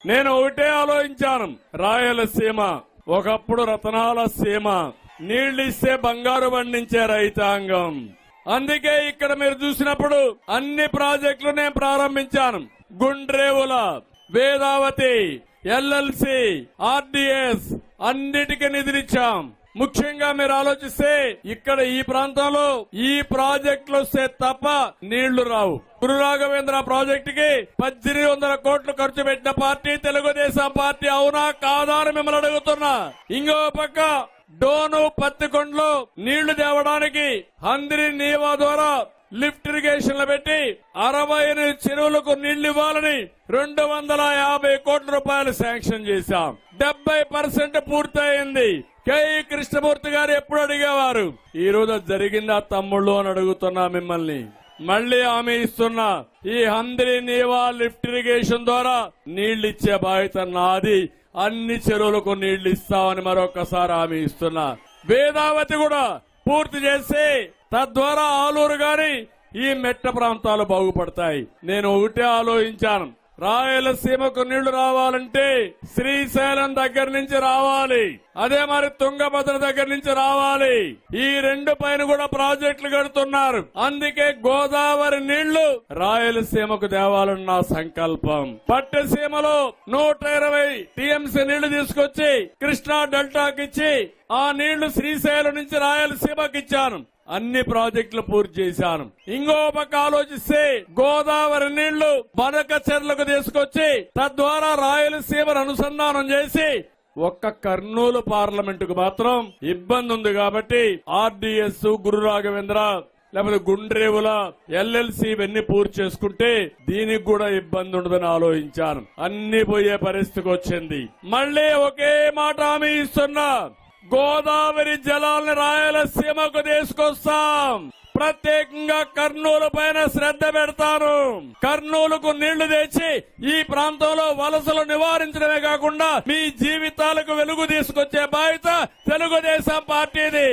నేను ఒకటే ఆలోచించాను, రాయలసీమ ఒకప్పుడు రతనాల సీమ, నీళ్లిస్తే బంగారు పండించే రైతాంగం. అందుకే ఇక్కడ మీరు చూసినప్పుడు అన్ని ప్రాజెక్టులు నేను ప్రారంభించాను. గుండ్రేవుల, వేదావతి, ఎల్ఎల్సి, ఆర్డీఎస్ అన్నిటికీ నిధులిచ్చాం. ముఖ్యంగా మీరు ఆలోచిస్తే ఇక్కడ ఈ ప్రాంతంలో ఈ ప్రాజెక్టులు వస్తే తప్ప నీళ్లు రావు. గురు రాఘవేంద్ర ప్రాజెక్టుకి 1800 కోట్లు ఖర్చు పెట్టిన పార్టీ తెలుగుదేశం పార్టీ. అవునా కాదా అని మిమ్మల్ని అడుగుతున్నా. ఇంకో పక్క డోను పత్తికొండలో నీళ్లు తేవడానికి హంద్రి నీవా ద్వారా లిఫ్ట్ ఇరిగేషన్లు పెట్టి 68 చెరువులకు నీళ్లు ఇవ్వాలని 250 కోట్ల రూపాయలు శాంక్షన్ చేశాం. 70% పూర్తయింది. కేఈ కృష్ణమూర్తి గారు ఎప్పుడు అడిగేవారు, ఈ రోజు జరిగిందా తమ్ముళ్ళు అని అడుగుతున్నా మిమ్మల్ని. మళ్లీ హామీ ఇస్తున్నా, ఈ హంద్రి నీవా లిఫ్ట్ ఇరిగేషన్ ద్వారా నీళ్లు ఇచ్చే బాధ్యత నాది. అన్ని చెరువులకు నీళ్లు ఇస్తామని మరొకసారి హామీ ఇస్తున్నా. వేదావతి కూడా పూర్తి చేసి తద్వారా ఆలూరు గాని ఈ మెట్ట ప్రాంతాలు బాగుపడతాయి. నేను ఒకటే ఆలోచించాను, రాయలసీమకు నీళ్లు రావాలంటే శ్రీశైలం దగ్గర నుంచి రావాలి, అదే మరి తుంగభద్ర దగ్గర నుంచి రావాలి. ఈ రెండు పైన కూడా ప్రాజెక్టులు కడుతున్నారు. అందుకే గోదావరి నీళ్లు రాయలసీమకు తేవాలని నా సంకల్పం. పట్టసీమలో 120 టీఎంసీ నీళ్లు తీసుకొచ్చి కృష్ణా డెల్టాకిచ్చి ఆ నీళ్లు శ్రీశైలం నుంచి రాయలసీమకి ఇచ్చాను. అన్ని ప్రాజెక్టులు పూర్తి చేశాను. ఇంకో పక్క ఆలోచిస్తే గోదావరి నీళ్లు బనకచెర్లకు తీసుకొచ్చి తద్వారా రాయలసీమను అనుసంధానం చేసి ఒక్క కర్నూలు పార్లమెంటుకు మాత్రం ఇబ్బంది ఉంది కాబట్టి ఆర్డీఎస్, గురు రాఘవేంద్ర లేకపోతే గుండ్రేవుల, ఎల్ఎల్సి ఇవన్నీ పూర్తి చేసుకుంటే దీనికి కూడా ఇబ్బంది ఉండదని ఆలోచించాను. అన్ని పోయే పరిస్థితికి వచ్చింది. మళ్లీ ఒకే మాట హామీ ఇస్తున్నా, గోదావరి జలాలను రాయలసీమకు తీసుకొస్తాం. ప్రత్యేకంగా కర్నూలు పైన శ్రద్ధ పెడతాను. కర్నూలుకు నీళ్లు తెచ్చి ఈ ప్రాంతంలో వలసలు నివారించడమే కాకుండా మీ జీవితాలకు వెలుగు తీసుకొచ్చే బాధ్యత తెలుగుదేశం పార్టీది.